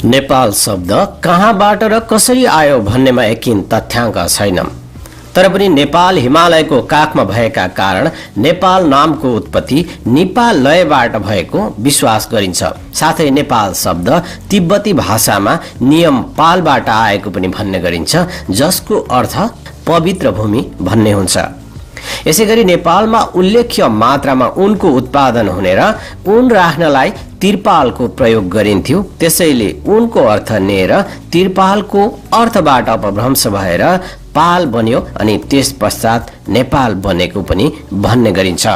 नेपाल शब्द कहाँबाट र कसरी आयो भन्नेमा यकिन तथ्याङ्क छैन। तर पनि नेपाल हिमालयको काखमा भएका कारण नेपाल नामको उत्पत्ति नेपाल लयबाट भएको विश्वास गरिन्छ। साथै नेपाल शब्द तिब्बती भाषामा नियम पालबाट आएको पनि भन्ने गरिन्छ, जसको अर्थ पवित्र भूमि भन्ने हुन्छ। यसैगरी नेपालमा उल्लेख्य मात्रामा ऊनको उत्पादन हुने र ऊन राख्नलाई तिरपालको प्रयोग गरिन्थ्यो। त्यसैले ऊनको अर्थ नेर तिरपालको अर्थबाट अपभ्रंश भएर पाल बन्यो अनि त्यस पश्चात नेपाल बनेको पनि भन्ने गरिन्छ।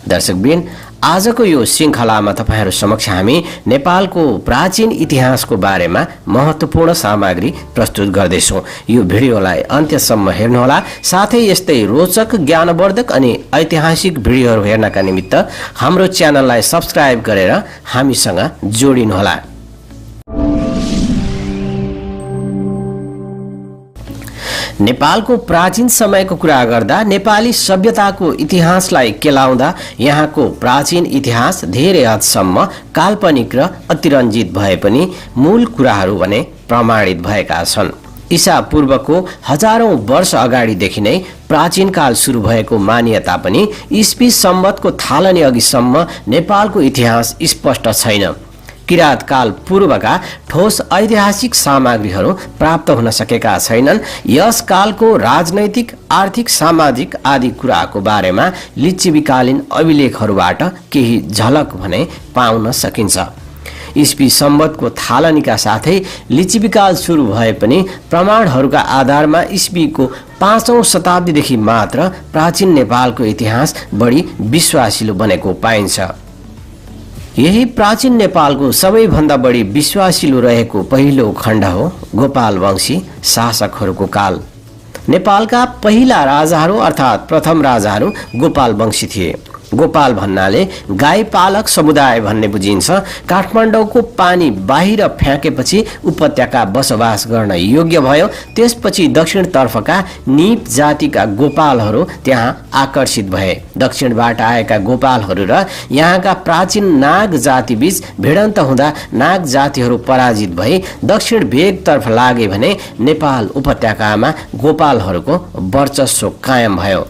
दर्शकवृन्द, आजको यो श्रृङ्खलामा तपाईहरू समक्ष हामी नेपालको प्राचीन इतिहासको बारेमा महत्त्वपूर्ण सामग्री प्रस्तुत गर्दैछौँ। यो भिडियोलाई अन्त्यसम्म हेर्नुहोला। साथै यस्तै रोचक, ज्ञानवर्धक अनि ऐतिहासिक भिडियोहरू हेर्नका निमित्त हाम्रो च्यानललाई सब्स्क्राइब गरेर हामीसँग जोडिनुहोला। नेपालको प्राचीन समयको कुरा गर्दा नेपाली सभ्यताको इतिहासलाई केलाउँदा यहाँको प्राचीन इतिहास धेरै हदसम्म काल्पनिक र अतिरञ्जित भए पनि मूल कुराहरू भने प्रमाणित भएका छन्। ईसा पूर्वको हजारौं वर्ष अगाडिदेखि नै प्राचीन काल सुरु भएको मान्यता पनि ईस्वी सम्वतको थालनी अघिसम्म नेपालको इतिहास स्पष्ट छैन। किराँत काल पूर्वका ठोस ऐतिहासिक सामग्रीहरू प्राप्त हुन सकेका छैनन्। यस कालको राजनैतिक, आर्थिक, सामाजिक आदि कुराको बारेमा लिच्छवीकालीन अभिलेखहरूबाट केही झलक भने पाउन सकिन्छ। ईस्वी सम्वतको थालनीका साथै लिच्छवीकाल सुरु भए पनि प्रमाणहरूका आधारमा ईस्वीको 5औं शताब्दीदेखि मात्र प्राचीन नेपालको इतिहास बढी विश्वासिलो बनेको पाइन्छ। यही प्राचीन नेपालको सबैभन्दा बढी विश्वासिलो रहेको पहिलो खण्ड हो गोपालवंशी शासकहरूको काल। नेपालका पहिला राजाहरू अर्थात् प्रथम राजाहरू गोपालवंशी थिए। गोपाल भन्नाले गाई पालक समुदाय भन्ने बुझिन्छ। काठमाडौँको पानी बाहिर फ्याँकेपछि उपत्यका बसोबास गर्न योग्य भयो। त्यसपछि दक्षिणतर्फका निप जातिका गोपालहरू त्यहाँ आकर्षित भए। दक्षिणबाट आएका गोपालहरू र यहाँका प्राचीन नाग जातिबीच भिडन्त हुँदा नाग जातिहरू पराजित भई दक्षिण भेगतर्फ लागे भने नेपाल उपत्यकामा गोपालहरूको वर्चस्व कायम भयो।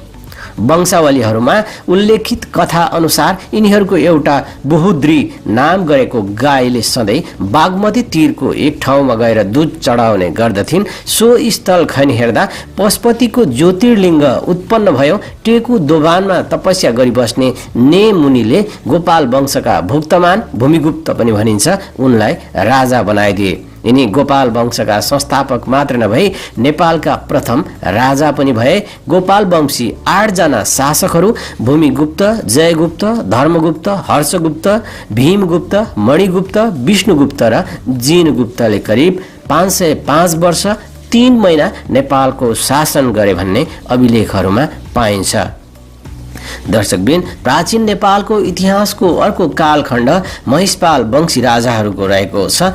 वंशावलीहरूमा उल्लेखित कथा अनुसार यिनीहरूको एउटा बहुद्री नाम गरेको गाईले सधैँ बागमती तीरको एक ठाउँमा गएर दूध चढाउने गर्दथिन्। सो स्थल खनि हेर्दा पशुपतिको ज्योतिर्लिङ्ग उत्पन्न भयो। टेकु दोभानमा तपस्या गरिबस्ने ने मुनिले गोपाल वंशका भुक्तमान, भूमिगुप्त पनि भनिन्छ, उनलाई राजा बनाइदिए। यिनी गोपाल वंशका संस्थापक मात्र नभई नेपालका प्रथम राजा पनि भए। गोपाल वंशी 8 जना शासकहरू भूमिगुप्त, जयगुप्त, धर्मगुप्त, हर्षगुप्त, भीमगुप्त, मणिगुप्त, विष्णुगुप्त र जिनगुप्तले करिब 505 वर्ष 3 महिना नेपालको शासन गरे भन्ने अभिलेखहरूमा पाइन्छ। दर्शकवृन्द, प्राचीन नेपालको इतिहासको अर्को कालखण्ड महिषपाल वंशी राजाहरूको रहेको छ।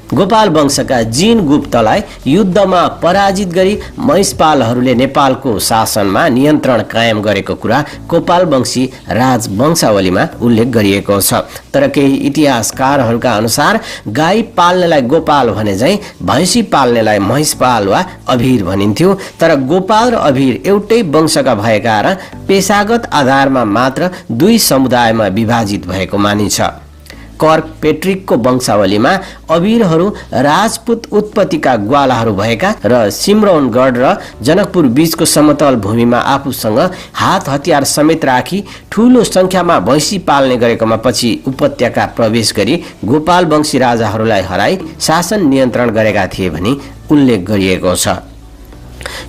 गोपाल वंशका जिनगुप्तलाई युद्धमा पराजित गरी महिषपालहरूले नेपालको शासनमा नियन्त्रण कायम गरेको कुरा गोपाल वंशी राजवंशावलीमा उल्लेख गरिएको छ। तर केही इतिहासकारहरूका अनुसार गाई पाल्नेलाई गोपाल भने झैँ भैँसी पाल्नेलाई महिषपाल वा अभिर भनिन्थ्यो। तर गोपाल र अभिर एउटै वंशका भएका र पेशागत आधारमा मात्र 2 समुदायमा विभाजित भएको मानिन्छ। कर्क पेट्रिकको वंशावलीमा अभिरहरू राजपूत उत्पत्तिका ग्वालाहरू भएका र सिमरौनगढ र जनकपुर बीचको समतल भूमिमा आफूसँग हात हतियार समेत राखी ठूलो संख्यामा भैँसी पाल्ने गरेकोमा पछि उपत्यका प्रवेश गरी गोपाल वंशी राजाहरूलाई हराई शासन नियन्त्रण गरेका थिए भनी उल्लेख गरिएको छ।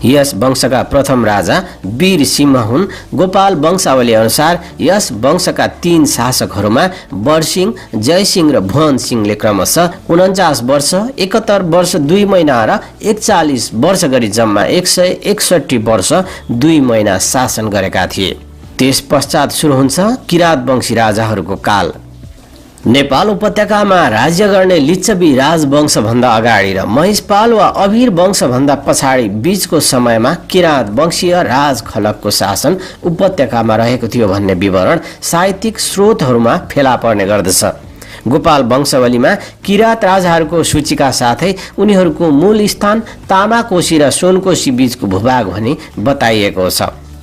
यस वंशका प्रथम राजा वीर सिंह हुन्। गोपाल वंशावली अनुसार यस वंशका 3 शासकहरूमा बरसिंह, जयसिंह र भुवन सिंहले क्रमशः 49 वर्ष, 71 वर्ष 2 महिना र 41 वर्ष गरी जम्मा 161 वर्ष 2 महिना शासन गरेका थिए। त्यस पश्चात सुरु हुन्छ किराँत वंशी राजाहरूको काल। नेपाल उपत्यकामा राज्य गर्ने लिच्छवी राजवंशभन्दा अगाडि र महिषपाल वा अभिर वंशभन्दा पछाडि बीचको समयमा किराँत वंशीय राज खलकको शासन उपत्यकामा रहेको थियो भन्ने विवरण साहित्यिक स्रोतहरूमा फेला पर्ने गर्दछ। गोपाल वंशावलीमा किरात राजाहरूको सूचीका साथै उनीहरूको मूल स्थान तामाकोशी र सोनकोशी बीचको भूभाग भनी बताइएको छ।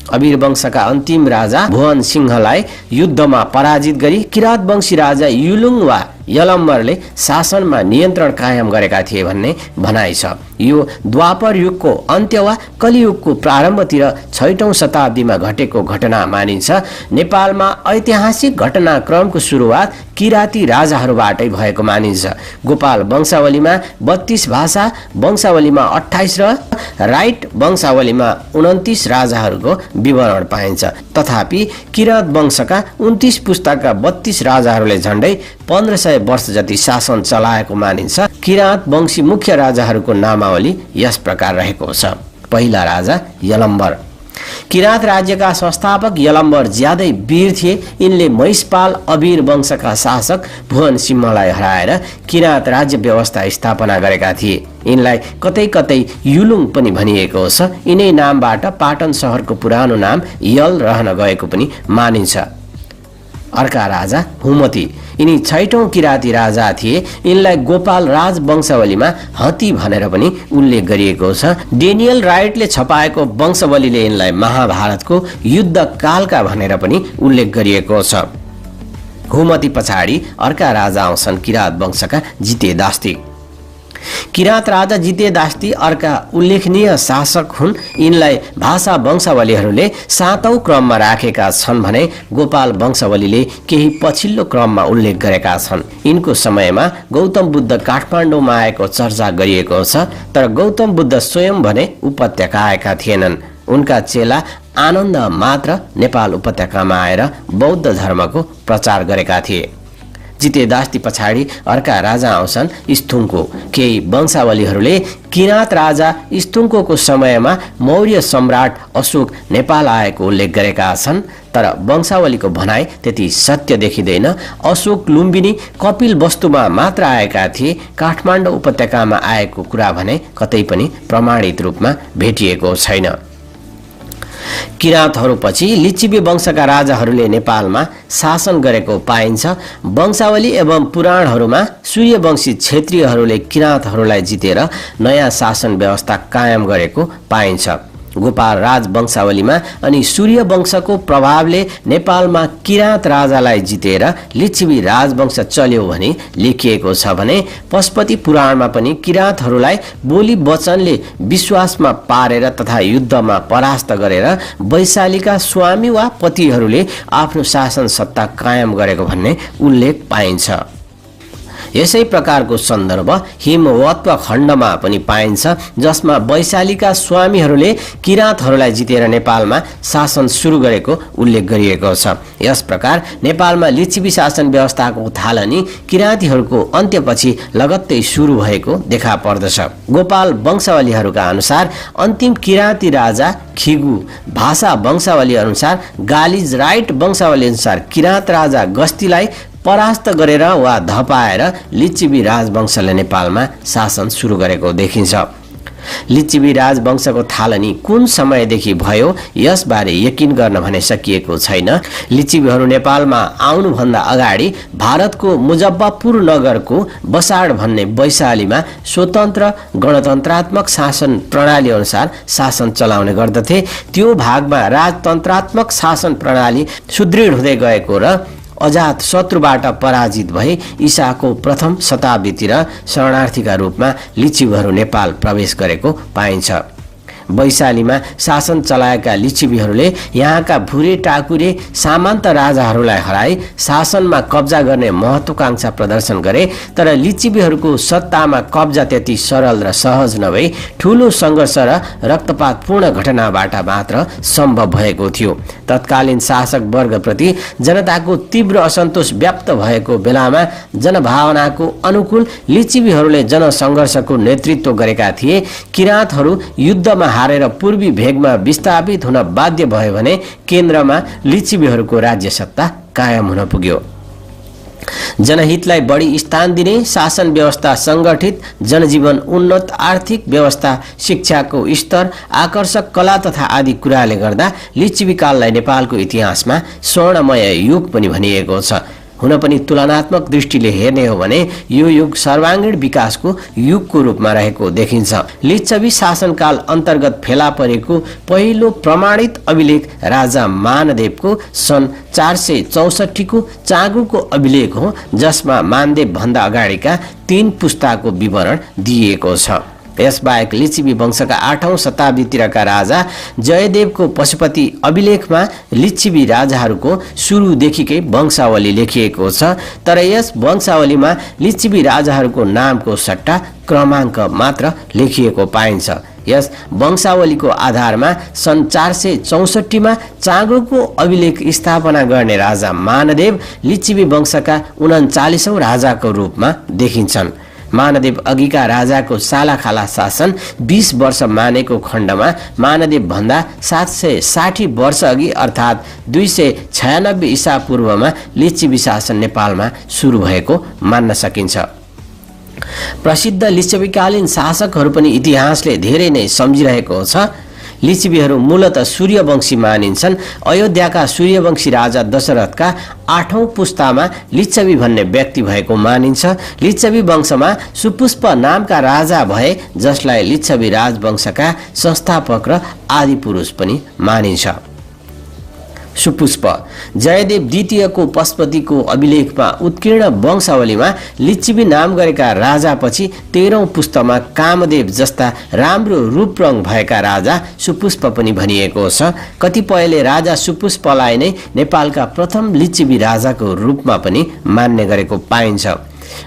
अबिर वंशका अन्तिम राजा भुवन सिंहलाई युद्धमा पराजित गरी किरात वंशी राजा युलुङ वा यलम्बरले शासनमा नियन्त्रण कायम गरेका थिए भन्ने भनाइ छ। यो द्वापर युगको अन्त्य वा कलियुगको प्रारम्भतिर 6औं शताब्दीमा घटेको घटना मानिन्छ। नेपालमा ऐतिहासिक घटनाक्रमको सुरुवात किराती राजाहरूबाटै भएको मानिन्छ। गोपाल वंशावलीमा 32 भाषा वंशावलीमा 28 र राइट वंशावलीमा 29 राजाहरूको विवरण पाइन्छ। तथापि किरात वंशका 29 पुस्ताका 32 राजाहरूले झण्डै 1500 वर्ष जति शासन चलाएको मानिन्छ। किरात वंशी मुख्य राजाहरूको नामावली यस प्रकार रहेको छ। पहिला राजा यलम्बर। किरात राज्यका संस्थापक यलम्बर ज्यादै वीर थिए। यिनले महिषपाल अबिर वंशका शासक भुवन सिंहलाई हराएर किरात राज्य व्यवस्था स्थापना गरेका थिए। यिनलाई कतै कतै युलुङ पनि भनिएको छ। यिनै नामबाट पाटन शहरको पुरानो नाम यल रहन गएको पनि मानिन्छ। अर्का राजा हुमती। यिनी 6औं किराती राजा थिए। यिनलाई गोपाल राज वंशावलीमा हती भनेर पनि उल्लेख गरिएको छ। डेनियल राइटले छपाएको वंशावलीले यिनलाई महाभारतको युद्ध कालका भनेर पनि उल्लेख गरिएको छ। हुमती पछाडि अर्का राजा आउँछन् किरात वंशका जितेदास्ती। किरात राजा जितेदास्ती अर्का उल्लेखनीय शासक हुन्। यिनलाई भाषा वंशावलीहरूले 7औं क्रममा राखेका छन् भने गोपाल वंशावलीले केही पछिल्लो क्रममा उल्लेख गरेका छन्। यिनको समयमा गौतम बुद्ध काठमाडौँमा आएको चर्चा गरिएको छ, तर गौतम बुद्ध स्वयं भने उपत्यका आएका थिएनन्। उनका चेला आनन्द मात्र नेपाल उपत्यकामा आएर बौद्ध धर्मको प्रचार गरेका थिए। जितेदास्ती पछाडि अर्का राजा आउँछन् स्थुङ्को। केही वंशावलीहरूले किरात राजा स्थुङ्को समयमा मौर्य सम्राट अशोक नेपाल आएको उल्लेख गरेका छन्, तर वंशावलीको भनाइ त्यति सत्य देखिँदैन। अशोक लुम्बिनी कपिल वस्तुमा मात्र आएका थिए। काठमाडौँ उपत्यकामा आएको कुरा भने कतै पनि प्रमाणित रूपमा भेटिएको छैन। किरातहरूपछि लिच्छवी वंशका राजाहरूले नेपालमा शासन गरेको पाइन्छ। वंशावली एवं पुराणहरूमा सूर्यवंशी क्षेत्रीयहरूले किरातहरूलाई जितेर नयाँ शासन व्यवस्था कायम गरेको पाइन्छ। गोपाल राज वंशावलीमा अनि सूर्य वंशको प्रभावले नेपालमा किरात राजालाई जितेर लिच्छवी राजवंश चल्यो भनी लेखिएको छ भने पशुपति पुराणमा पनि किरातहरूलाई बोली वचनले विश्वासमा पारेर तथा युद्धमा परास्त गरेर वैशालीका स्वामी वा पतिहरूले आफ्नो शासन सत्ता कायम गरेको भन्ने उल्लेख पाइन्छ। यसै प्रकारको सन्दर्भ हिमवत्व खण्डमा पनि पाइन्छ, जसमा वैशालीका स्वामीहरूले किरातहरूलाई जितेर नेपालमा शासन सुरु गरेको उल्लेख गरिएको छ। यस प्रकार नेपालमा लिच्छवी शासन व्यवस्थाको थालनी किरातीहरूको अन्त्यपछि लगत्तै सुरु भएको देखा पर्दछ। गोपाल वंशावलीहरूका अनुसार अन्तिम किराती राजा खिगु, भाषा वंशावली अनुसार गालिज, राइट वंशावली अनुसार किरात राजा गस्तीलाई परास्त गरेर वा धपाएर लिच्छवी राजवंशले नेपालमा शासन सुरु गरेको देखिन्छ। लिच्छवी राजवंशको थालनी कुन समयदेखि भयो यसबारे यकिन गर्न भने सकिएको छैन। लिच्छवीहरू नेपालमा आउनुभन्दा अगाडि भारतको मुजफ्फरपुर नगरको बसाड भन्ने वैशालीमा स्वतन्त्र गणतन्त्रात्मक शासन प्रणाली अनुसार शासन चलाउने गर्दथे। त्यो भागमा राजतन्त्रात्मक शासन प्रणाली सुदृढ हुँदै गएको र अजात शत्रुबाट पराजित भई ईसाको प्रथम शताब्दीतिर शरणार्थीका रूपमा लिच्छवीहरू नेपाल प्रवेश गरेको पाइन्छ। वैशालीमा शासन चलाएका लिच्छवीहरूले यहाँका भुरे टाकुरे सामन्त राजाहरूलाई हराई शासनमा कब्जा गर्ने महत्वाकांक्षा प्रदर्शन गरे, तर लिच्छवीहरूको सत्तामा कब्जा त्यति सरल र सहज नभई ठूलो सङ्घर्ष र रक्तपातपूर्ण घटनाबाट मात्र सम्भव भएको थियो। तत्कालीन शासक वर्गप्रति जनताको तीव्र असन्तोष व्याप्त भएको बेलामा जनभावनाको अनुकूल लिच्छवीहरूले जनसङ्घर्षको नेतृत्व गरेका थिए। किरातहरू युद्धमा हारेर पूर्वी भेगमा विस्थापित हुन बाध्य भयो भने केन्द्रमा लिच्छवीहरूको राज्य सत्ता कायम हुन पुग्यो। जनहितलाई बढी स्थान दिने शासन व्यवस्था, संगठित जनजीवन, उन्नत आर्थिक व्यवस्था, शिक्षाको स्तर, आकर्षक कला तथा आदि कुराले गर्दा लिच्छवी काललाई नेपालको इतिहासमा स्वर्णमय युग पनि भनिएको छ। हुन पनि तुलनात्मक दृष्टिले हेर्ने हो भने यो युग सर्वाङ्गीण विकासको युगको रूपमा रहेको देखिन्छ। लिच्छवी शासनकाल अन्तर्गत फेला परेको पहिलो प्रमाणित अभिलेख राजा मानदेवको सन् 464 को चाँगुको अभिलेख हो, जसमा मानदेव भन्दा अगाडिका 3 पुस्ताको विवरण दिएको छ। यसबाहेक लिच्छवी वंशका 8औं शताब्दीतिरका राजा जयदेवको पशुपति अभिलेखमा लिच्छवी राजाहरूको सुरुदेखिकै वंशावली लेखिएको छ, तर यस वंशावलीमा लिच्छवी राजाहरूको नामको सट्टा क्रमाङ्क मात्र लेखिएको पाइन्छ। यस वंशावलीको आधारमा सन् 464 मा चाँगुको अभिलेख स्थापना गर्ने राजा मानदेव लिच्छवी वंशका 39औं राजाको रूपमा देखिन्छन्। मानदेव अघिका राजाको सालाखाला शासन 20 वर्ष मानेको खण्डमा मानदेव भन्दा 760 वर्ष अघि अर्थात् 296 ईसा पूर्वमा लिच्छवी शासन नेपालमा सुरु भएको मान्न सकिन्छ। प्रसिद्ध लिच्छवीकालीन शासकहरू पनि इतिहासले धेरै नै सम्झिरहेको छ। लिच्छवीहरू मूलतः सूर्यवंशी मानिन्छन्। अयोध्याका सूर्यवंशी राजा दशरथका 8औं पुस्तामा लिच्छवी भन्ने व्यक्ति भएको मानिन्छ। लिच्छवी वंशमा सुपुष्प नामका राजा भए, जसलाई लिच्छवी राजवंशका संस्थापक र आदिपुरुष पनि मानिन्छ। सुपुष्प जयदेव द्वितीयको पशुपतिको अभिलेखमा उत्कीर्ण वंशावलीमा लिच्छवी नाम गरेका राजापछि 13औं पुस्तमा कामदेव जस्ता राम्रो रूपरङ भएका राजा सुपुष्प पनि भनिएको छ। कतिपयले राजा सुपुष्पलाई नै नेपालका प्रथम लिच्छवी राजाको रूपमा पनि मान्ने गरेको पाइन्छ।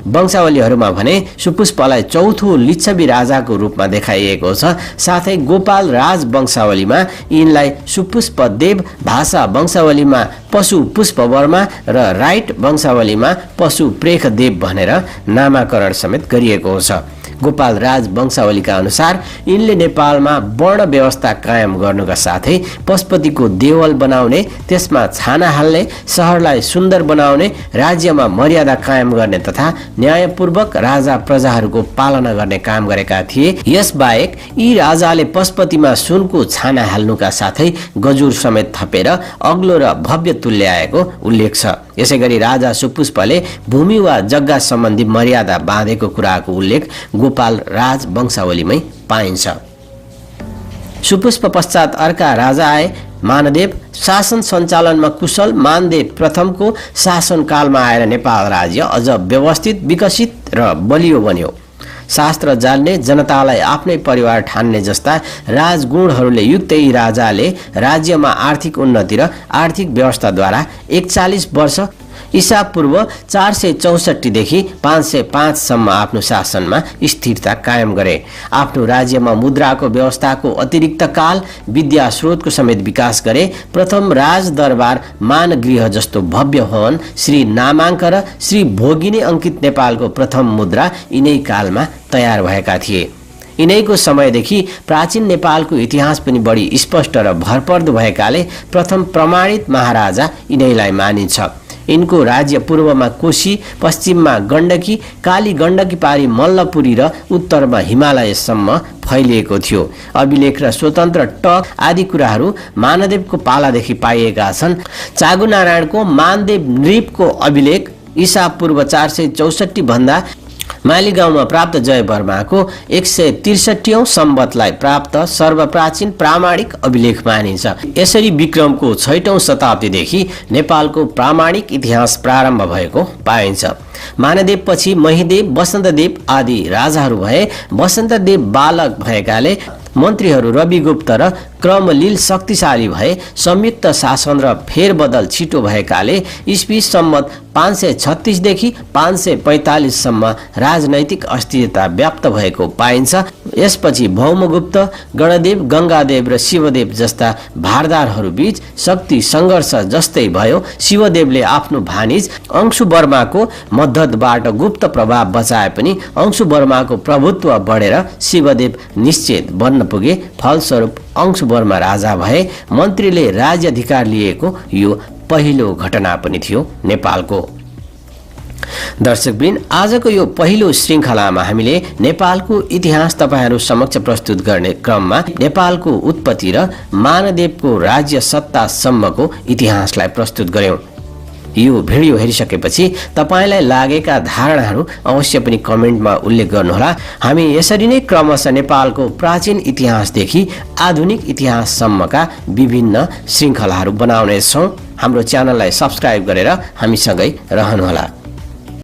वंशावलीहरूमा भने सुपुष्पलाई चौथो लिच्छवी राजाको रूपमा देखाइएको छ। साथै गोपाल राज वंशावलीमा यिनलाई सुपुष्प देव, भाषा वंशावलीमा पशु पुष्पवर्मा र राइट वंशावलीमा पशु प्रेख देव भनेर नामाकरण समेत गरिएको छ। गोपाल राज वंशावलीका अनुसार यिनले नेपालमा वर्ण व्यवस्था कायम गर्नुका साथै पशुपतिको देवल बनाउने, त्यसमा छाना हाल्ने, सहरलाई सुन्दर बनाउने, राज्यमा मर्यादा कायम गर्ने तथा न्यायपूर्वक राजा प्रजाहरूको पालना गर्ने काम गरेका थिए। यसबाहेक यी राजाले पशुपतिमा सुनको छाना हाल्नुका साथै गजुर समेत थपेर अग्लो र भव्य तुल्याएको उल्लेख छ। यसैगरी राजा सुपुष्पले भूमि वा जग्गा सम्बन्धी मर्यादा बाँधेको कुराको उल्लेख गोपाल राज वंशावलीमै पाइन्छ। सुपुष्प पश्चात अर्का राजा आए। मानदेव शासन सञ्चालनमा कुशल मानदेव प्रथमको शासनकालमा आएर नेपाल राज्य अझ व्यवस्थित, विकसित र बलियो बन्यो। शास्त्र जान्ने, जनतालाई आफ्नै परिवार ठान्ने जस्ता राजगुणहरूले युक्त यी राजाले राज्यमा आर्थिक उन्नति र आर्थिक व्यवस्थाद्वारा 41 वर्ष ईसा पूर्व 464 देखि 505 सम्म आफ्नो शासनमा स्थिरता कायम गरे। आफ्नो राज्यमा मुद्राको व्यवस्थाको अतिरिक्त काल विद्या स्रोतको समेत विकास गरे। प्रथम राज दरबार मानगृह जस्तो भव्य भवन, श्री नामाङ्क र श्री भोगिनी अंकित नेपालको प्रथम मुद्रा यिनै कालमा तयार भएका थिए। यिनैको समयदेखि प्राचीन नेपालको इतिहास पनि बढी स्पष्ट र भरपर्दो भएकाले प्रथम प्रमाणित महाराजा यिनैलाई मानिन्छ। यिनको राज्य पूर्वमा कोशी, पश्चिममा गण्डकी, काली गण्डकी पारी मल्लपुरी र उत्तरमा हिमालयसम्म फैलिएको थियो। अभिलेख र स्वतन्त्र टक आदि कुराहरू मानदेवको पालादेखि पाइएका छन्। चाँगुनारायणको मानदेव नृपको अभिलेख ईसा पूर्व 464 भन्दा मालीगाउँमा प्राप्त जयवर्माको 163औं सम्वतलाई प्राप्त सर्वप्राचीन प्रामाणिक अभिलेख मानिन्छ। यसरी विक्रमको 6औं शताब्दीदेखि नेपालको प्रामाणिक इतिहास प्रारम्भ भएको पाइन्छ। मानदेव पछि महिदेव, वसन्तदेव आदि राजाहरू भए। वसन्तदेव बालक भएकाले मन्त्रीहरू रविगुप्त र क्रमलील शक्तिशाली भए। संयुक्त शासन र फेरबदल छिटो भएकाले ईस्वी सम्वत 536 देखि 545 सम्म राजनैतिक अस्थिरता व्याप्त भएको पाइन्छ। यसपछि भौमगुप्त, गणदेव, गंगादेव र शिवदेव जस्ता भारदारहरू बीच शक्ति सङ्घर्ष जस्तै भयो। शिवदेवले आफ्नो भानिज अंशुवर्माको मद्दतबाट गुप्त प्रभाव बचाए पनि अंशुवर्माको प्रभुत्व बढेर शिवदेव निश्चित बन्न पुगे। फलस्वरूप अंशुवर्मा राजा भए। मन्त्रीले राज्याधिकार लिएको यो पहिलो घटना पनि थियो नेपालको। दर्शकवृन्द, आजको यो पहिलो श्रृङ्खलामा हामीले नेपालको इतिहास तपाईहरू समक्ष प्रस्तुत गर्ने क्रममा नेपालको उत्पत्ति र मानदेवको राज्य सत्तासम्मको इतिहासलाई प्रस्तुत गर्यौं। यो भिडियो हेरिसकेपछि तपाईलाई लागेका धारणाहरू अवश्य पनि कमेन्टमा उल्लेख गर्नुहोला। हामी यसरी नै क्रमशः नेपालको प्राचीन इतिहासदेखि आधुनिक इतिहाससम्मका विभिन्न श्रृङ्खलाहरू बनाउनेछौँ। हाम्रो च्यानललाई सब्स्क्राइब गरेर हामीसँगै रहनुहोला।